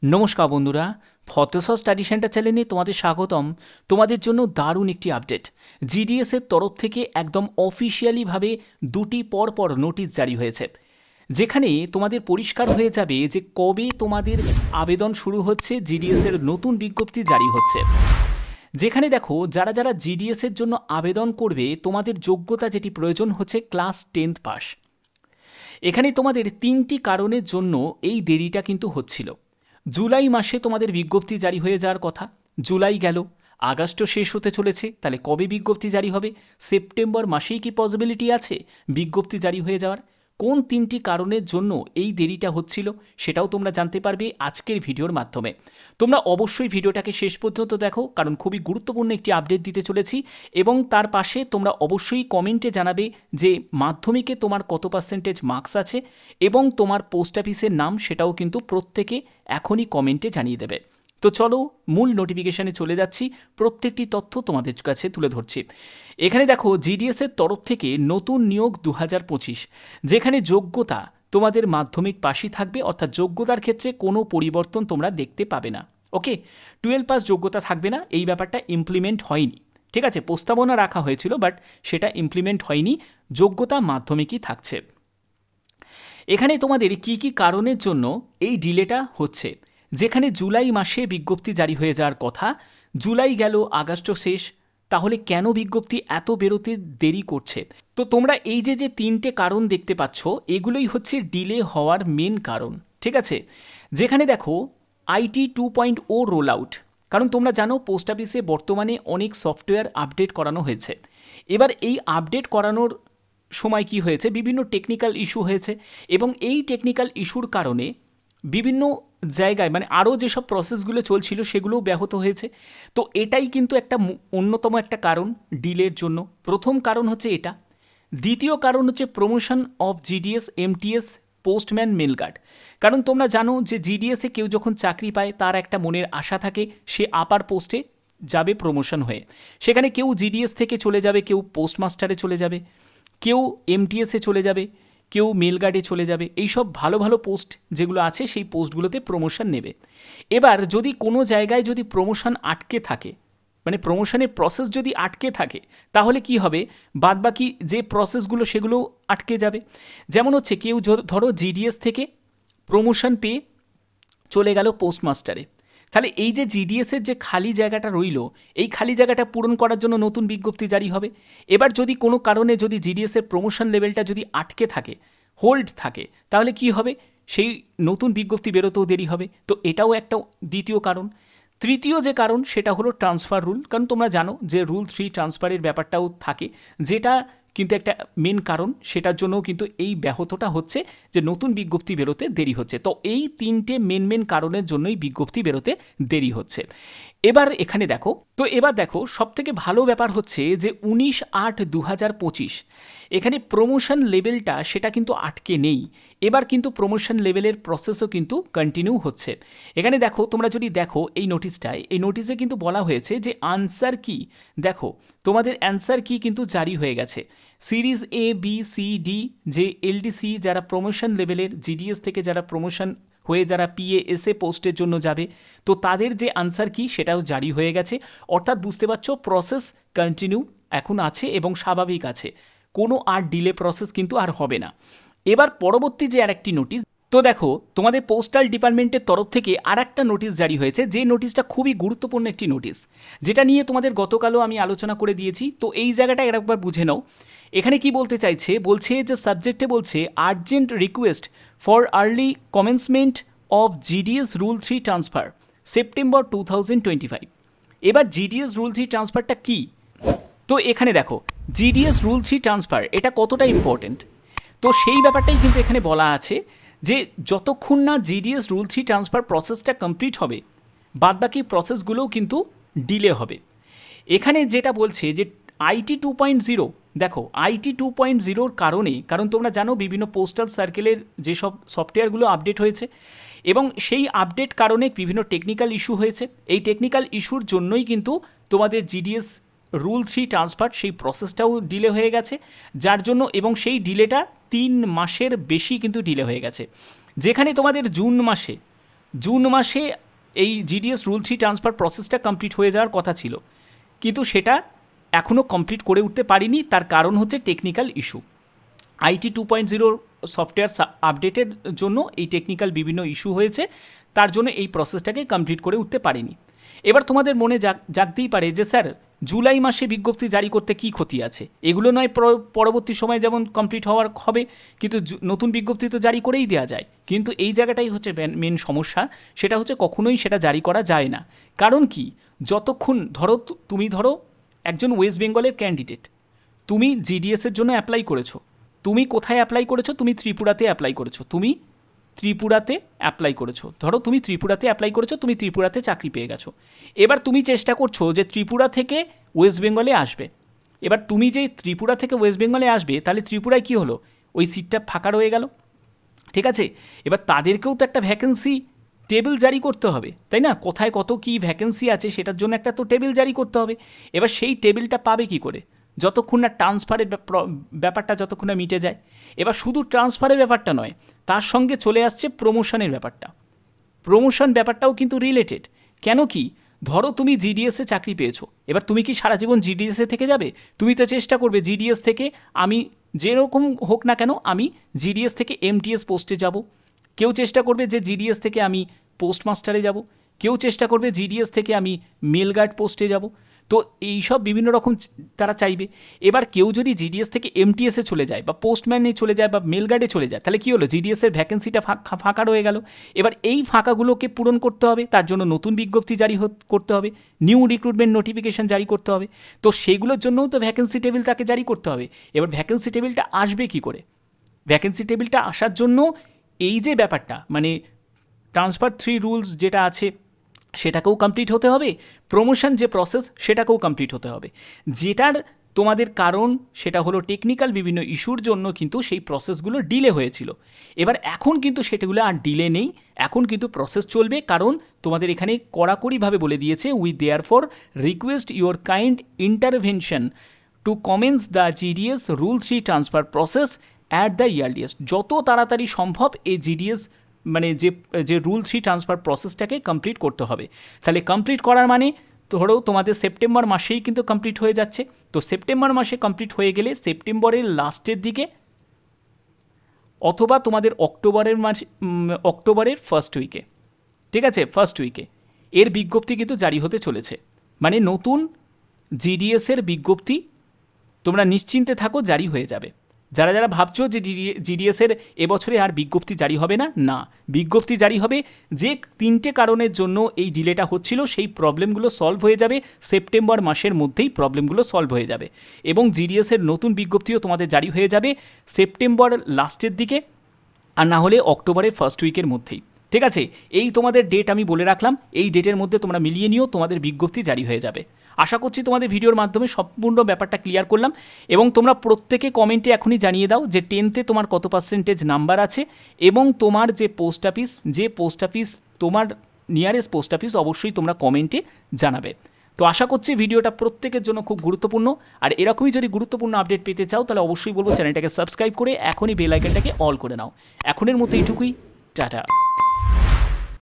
নমস্কার বন্ধুরা, photos study centre চ্যানেলে তোমাদের স্বাগতম। তোমাদের জন্য দারুণ একটি আপডেট। জিডিএস এর তরফ থেকে একদম অফিসিয়ালিভাবে দুটি পরপর নোটিশ জারি হয়েছে, যেখানে তোমাদের পরিষ্কার হয়ে যাবে যে কবে তোমাদের আবেদন শুরু হচ্ছে, জিডিএস এর নতুন বিজ্ঞপ্তি জারি হচ্ছে। যেখানে দেখো, যারা যারা জিডিএস এর জন্য আবেদন করবে, তোমাদের যোগ্যতা যেটি প্রয়োজন হচ্ছে ক্লাস 10th পাস। এখানে তোমাদের তিনটি কারণের জন্য এই দেরিটা কিন্তু হচ্ছিল। জুলাই মাসে তোমাদের বিজ্ঞপ্তি জারি হয়ে যাওয়ার কথা, জুলাই গেল, আগস্টও শেষ হতে চলেছে, তাহলে কবে বিজ্ঞপ্তি জারি হবে? সেপ্টেম্বর মাসেই কি পসিবিলিটি আছে বিজ্ঞপ্তি জারি হয়ে যাওয়ার? কোন তিনটি কারণের জন্য এই দেরিটা হচ্ছিল সেটাও তোমরা জানতে পারবে আজকের ভিডিওর মাধ্যমে। তোমরা অবশ্যই ভিডিওটাকে শেষ পর্যন্ত দেখো, কারণ খুবই গুরুত্বপূর্ণ একটি আপডেট দিতে চলেছি। এবং তার পাশে তোমরা অবশ্যই কমেন্টে জানাবে যে মাধ্যমিকে তোমার কত পার্সেন্টেজ মার্কস আছে এবং তোমার পোস্ট অফিসের নাম, সেটাও কিন্তু প্রত্যেকে এখনই কমেন্টে জানিয়ে দেবে। তো চলো মূল নোটিফিকেশানে চলে যাচ্ছি, প্রত্যেকটি তথ্য তোমাদের কাছে তুলে ধরছি। এখানে দেখো, জিডিএস এর তরফ থেকে নতুন নিয়োগ 2025, যেখানে যোগ্যতা তোমাদের মাধ্যমিক পাশই থাকবে, অর্থাৎ যোগ্যতার ক্ষেত্রে কোনো পরিবর্তন তোমরা দেখতে পাবে না। ওকে, 12 পাস যোগ্যতা থাকবে না, এই ব্যাপারটা ইমপ্লিমেন্ট হয়নি। ঠিক আছে, প্রস্তাবনা রাখা হয়েছিল, বাট সেটা ইমপ্লিমেন্ট হয়নি, যোগ্যতা মাধ্যমিকই থাকছে। এখানে তোমাদের কি কি কারণের জন্য এই ডিলেটা হচ্ছে, যেখানে জুলাই মাসে বিজ্ঞপ্তি জারি হয়ে যাওয়ার কথা, জুলাই গেল, আগস্টও শেষ, তাহলে কেন বিজ্ঞপ্তি এত বেরোতে দেরি করছে? তো তোমরা এই যে যে তিনটে কারণ দেখতে পাচ্ছ, এগুলোই হচ্ছে ডিলে হওয়ার মেন কারণ। ঠিক আছে, যেখানে দেখো আইটি 2.0 রোল আউট, কারণ তোমরা জানো পোস্ট অফিসে বর্তমানে অনেক সফটওয়্যার আপডেট করানো হয়েছে। এবার এই আপডেট করানোর সময় কি হয়েছে, বিভিন্ন টেকনিক্যাল ইস্যু হয়েছে, এবং এই টেকনিক্যাল ইস্যুর কারণে বিভিন্ন জায়গায় মানে আরও যেসব প্রসেসগুলো চলছিল সেগুলোও ব্যাহত হয়েছে। তো এটাই কিন্তু একটা অন্যতম একটা কারণ ডিলের জন্য। প্রথম কারণ হচ্ছে এটা। দ্বিতীয় কারণ হচ্ছে promotion of GDS MTS postman mail guard. কারণ তোমরা জানো যে জিডিএসে কেউ যখন চাকরি পায়, তার একটা মনের আশা থাকে সে আপার পোস্টে যাবে প্রমোশন হয়ে। সেখানে কেউ জিডিএস থেকে চলে যাবে, কেউ পোস্টমাস্টারে চলে যাবে, কেউ এমটিএসে চলে যাবে, কেউ মেল গার্ডে চলে যাবে। এইসব ভালো ভালো পোস্ট যেগুলো আছে, সেই পোস্টগুলোতে প্রমোশন নেবে। এবার যদি কোনো জায়গায় যদি প্রমোশন আটকে থাকে, মানে প্রমোশনের প্রসেস যদি আটকে থাকে, তাহলে কি হবে, বাদবাকি যে প্রসেসগুলো সেগুলো আটকে যাবে। যেমন হচ্ছে কেউ ধরো জিডিএস থেকে প্রমোশন পেয়ে চলে গেল পোস্টমাস্টারে, তাহলে এই যে জিডিএসের যে খালি জায়গাটা রইল, এই খালি জায়গাটা পূরণ করার জন্য নতুন বিজ্ঞপ্তি জারি হবে। এবার যদি কোনো কারণে যদি জিডিএসের প্রমোশন লেভেলটা যদি আটকে থাকে, হোল্ড থাকে, তাহলে কি হবে, সেই নতুন বিজ্ঞপ্তি বেরোতেও দেরি হবে। তো এটাও একটা দ্বিতীয় কারণ। তৃতীয় যে কারণ সেটা হলো ট্রান্সফার রুল, কারণ তোমরা জানো যে রুল 3 ট্রান্সফারের ব্যাপারটাও থাকে, যেটা কিন্তু একটা মেন কারণ। সেটার জন্যও কিন্তু এই ব্যাহতটা হচ্ছে, যে নতুন বিজ্ঞপ্তি বেরোতে দেরি হচ্ছে। তো এই তিনটে মেন কারণের জন্যই বিজ্ঞপ্তি বেরোতে দেরি হচ্ছে। এবার এখানে দেখো, তো এবার দেখো সবথেকে ভালো ব্যাপার হচ্ছে যে 19/8/2025 এখানে প্রমোশন লেভেলটা সেটা কিন্তু আটকে নেই। এবার কিন্তু প্রমোশন লেভেলের প্রসেসও কিন্তু কন্টিনিউ হচ্ছে। এখানে দেখো, তোমরা যদি দেখো এই নোটিশটায়, এই নোটিশে কিন্তু বলা হয়েছে যে আনসার কি, দেখো তোমাদের অ্যান্সার কি কিন্তু জারি হয়ে গেছে। Series A B C D, যে এলডিসি যারা প্রমোশন লেভেলের, জিডিএস থেকে যারা প্রমোশন হয়ে যারা পিএএসএ পোস্টের জন্য যাবে, তো তাদের যে আনসার কি সেটাও জারি হয়ে গেছে। অর্থাৎ বুঝতে পারছো, প্রসেস কন্টিনিউ এখন আছে এবং স্বাভাবিক আছে, কোনো আর ডিলে প্রসেস কিন্তু আর হবে না। এবার পরবর্তী যে আরেকটি নোটিশ, তো দেখো তোমাদের পোস্টাল ডিপার্টমেন্টের তরফ থেকে আর একটা নোটিশ জারি হয়েছে, যে নোটিশটা খুবই গুরুত্বপূর্ণ একটি নোটিশ, যেটা নিয়ে তোমাদের গতকালও আমি আলোচনা করে দিয়েছি। তো এই জায়গাটা একবার বুঝে নাও। এখানে কি বলতে চাইছে, বলছে যে সাবজেক্টে বলছে urgent request for early commencement of GDS rule 3 transfer September 2025। এবার জিডিএস রুল 3 ট্রান্সফারটা কি? তো এখানে দেখো, জিডিএস রুল 3 ট্রান্সফার এটা কতটা ইম্পর্টেন্ট, তো সেই ব্যাপারটাই কিন্তু এখানে বলা আছে, যে যতক্ষণ না জিডিএস রুল 3 ট্রান্সফার প্রসেসটা কমপ্লিট হবে, বাদবাকি প্রসেসগুলোও কিন্তু ডিলে হবে। এখানে যেটা বলছে যে আইটি 2.0, দেখো আইটি 2.0-র কারণে, কারণ তোমরা জানো বিভিন্ন পোস্টাল সার্কেলের যেসব সফটওয়্যারগুলো আপডেট হয়েছে, এবং সেই আপডেট কারণে বিভিন্ন টেকনিক্যাল ইস্যু হয়েছে। এই টেকনিক্যাল ইস্যুর জন্যই কিন্তু তোমাদের জিডিএস রুল 3 ট্রান্সফার সেই প্রসেসটাও ডিলে হয়ে গেছে, যার জন্য, এবং সেই ডিলেটা 3 মাসের বেশি কিন্তু ডিলে হয়ে গেছে। যেখানে তোমাদের জুন মাসে জুন মাসে এই জিডিএস রুল 3 ট্রান্সফার প্রসেসটা কমপ্লিট হয়ে যাওয়ার কথা ছিল, কিন্তু সেটা এখনও কমপ্লিট করে উঠতে পারিনি। তার কারণ হচ্ছে টেকনিক্যাল ইস্যু। আইটি 2.0 সফটওয়্যার আপডেটের জন্য এই টেকনিক্যাল বিভিন্ন ইস্যু হয়েছে, তার জন্য এই প্রসেসটাকে কমপ্লিট করে উঠতে পারিনি। এবার তোমাদের মনে জাগতেই পারে যে স্যার জুলাই মাসে বিজ্ঞপ্তি জারি করতে কী ক্ষতি আছে, এগুলো নয় পরবর্তী সময় যেমন কমপ্লিট হওয়ার হবে, কিন্তু নতুন বিজ্ঞপ্তি তো জারি করেই দেওয়া যায়। কিন্তু এই জায়গাটাই হচ্ছে মেন সমস্যা, সেটা হচ্ছে কখনোই সেটা জারি করা যায় না। কারণ কি, যতক্ষণ তুমি ধরো একজন ওয়েস্ট বেঙ্গলের ক্যান্ডিডেট, তুমি জিডিএসের জন্য অ্যাপ্লাই করেছো, তুমি কোথায় অ্যাপ্লাই করেছো, তুমি ত্রিপুরাতে অ্যাপ্লাই করেছো, ধরো তুমি ত্রিপুরাতে অ্যাপ্লাই করেছো, তুমি ত্রিপুরাতে চাকরি পেয়ে গেছো। এবার তুমি চেষ্টা করছো যে ত্রিপুরা থেকে ওয়েস্ট বেঙ্গলে আসবে। এবার তুমি যে ত্রিপুরা থেকে ওয়েস্ট বেঙ্গলে আসবে, তাহলে ত্রিপুরায় কী হলো, ওই সিটটা ফাঁকা রয়ে গেল, ঠিক আছে। এবার তাদেরকেও তো একটা ভ্যাকেন্সি টেবিল জারি করতে হবে, তাই না? কোথায় কত কী ভ্যাকেন্সি আছে সেটার জন্য একটা তো টেবিল জারি করতে হবে। এবার সেই টেবিলটা পাবে কি করে, যতক্ষণ না ট্রান্সফারের ব্যাপারটা যতক্ষণ না মিটে যায়। এবার শুধু ট্রান্সফারের ব্যাপারটা নয়, তার সঙ্গে চলে আসছে প্রমোশনের ব্যাপারটা। প্রমোশন ব্যাপারটাও কিন্তু রিলেটেড। কেন কি, ধরো তুমি জিডিএসে চাকরি পেয়েছো, এবার তুমি কি সারা জীবন জিডিএসে থেকে যাবে? তুমি তো চেষ্টা করবে জিডিএস থেকে আমি যেরকম হোক না কেন আমি জিডিএস থেকে এমটিএস পোস্টে যাব, কেউ চেষ্টা করবে যে জিডিএস থেকে আমি পোস্টমাস্টারে যাব, কেউ চেষ্টা করবে জিডিএস থেকে আমি মেল গার্ড পোস্টে যাব। তো এইসব বিভিন্ন রকম তারা চাইবে। এবার কেউ যদি জিডিএস থেকে এমটিএসে চলে যায় বা পোস্টম্যানে চলে যায় বা মেল গার্ডে চলে যায়, তাহলে কী হলো, জিডিএসের ভ্যাকেন্সিটা ফাঁকা রয়ে গেল। এবার এই ফাঁকাগুলোকে পূরণ করতে হবে, তার জন্য নতুন বিজ্ঞপ্তি জারি করতে হবে, নিউ রিক্রুটমেন্ট নোটিফিকেশন জারি করতে হবে। তো সেগুলোর জন্যও তো ভ্যাকেন্সি টেবিল তাকে জারি করতে হবে। এবার ভ্যাকেন্সি টেবিলটা আসবে কি করে? ভ্যাকেন্সি টেবিলটা আসার জন্য এই যে ব্যাপারটা, মানে ট্রান্সফার 3 রুলস যেটা আছে সেটাকেও কমপ্লিট হতে হবে, প্রমোশন যে প্রসেস সেটাকেও কমপ্লিট হতে হবে। যেটার তোমাদের কারণ সেটা হলো টেকনিক্যাল বিভিন্ন ইস্যুর জন্য কিন্তু সেই প্রসেসগুলো ডিলে হয়েছিল। এবার এখন কিন্তু সেটাগুলো আর ডিলে নেই, এখন কিন্তু প্রসেস চলবে। কারণ তোমাদের এখানে কড়াকড়িভাবে বলে দিয়েছে, we therefore request your kind intervention to commence the GDS rule 3 transfer process at the earliest. যত তাড়াতাড়ি সম্ভব এই জিডিএস মানে যে রুল 3 ট্রান্সফার প্রসেসটাকে কমপ্লিট করতে হবে। তাহলে কমপ্লিট করার মানে ধরো তোমাদের সেপ্টেম্বর মাসেই কিন্তু কমপ্লিট হয়ে যাচ্ছে। তো সেপ্টেম্বর মাসে কমপ্লিট হয়ে গেলে সেপ্টেম্বরের লাস্টের দিকে অথবা তোমাদের অক্টোবরের ফার্স্ট উইকে, ঠিক আছে, ফার্স্ট উইকে এর বিজ্ঞপ্তি কিন্তু জারি হতে চলেছে। মানে নতুন জিডিএসের বিজ্ঞপ্তি তোমরা নিশ্চিন্তে থাকো, জারি হয়ে যাবে। যারা যারা ভাবছো যে জিডিএসের এবছরে আর বিজ্ঞপ্তি জারি হবে না, না, বিজ্ঞপ্তি জারি হবে। যে 3টে কারণের জন্য এই ডিলেটা হচ্ছিল সেই প্রবলেমগুলো সলভ হয়ে যাবে সেপ্টেম্বর মাসের মধ্যেই, প্রবলেমগুলো সলভ হয়ে যাবে এবং জিডিএসের নতুন বিজ্ঞপ্তিও তোমাদের জারি হয়ে যাবে সেপ্টেম্বর লাস্টের দিকে, আর না হলে অক্টোবরের ফার্স্ট উইকের মধ্যেই, ঠিক আছে। এই তোমাদের ডেট আমি বলে রাখলাম, এই ডেটের মধ্যে তোমরা মিলিয়ে নিও, তোমাদের বিজ্ঞপ্তি জারি হয়ে যাবে। আশা করছি তোমাদের ভিডিওর মাধ্যমে সম্পূর্ণ ব্যাপারটা ক্লিয়ার করলাম। এবং তোমরা প্রত্যেকে কমেন্টে এখনই জানিয়ে দাও যে 10তে তোমার কত পার্সেন্টেজ নাম্বার আছে এবং তোমার যে পোস্ট অফিস তোমার নিয়ারেস্ট পোস্ট অফিস অবশ্যই তোমরা কমেন্টে জানাবে। তো আশা করছি ভিডিওটা প্রত্যেকের জন্য খুব গুরুত্বপূর্ণ। আর এরকমই যদি গুরুত্বপূর্ণ আপডেট পেতে চাও তাহলে অবশ্যই বলবো চ্যানেলটাকে সাবস্ক্রাইব করে এখনই বেল আইকনটাকে অল করে নাও। এখনের মতো এইটুকুই, টাটা।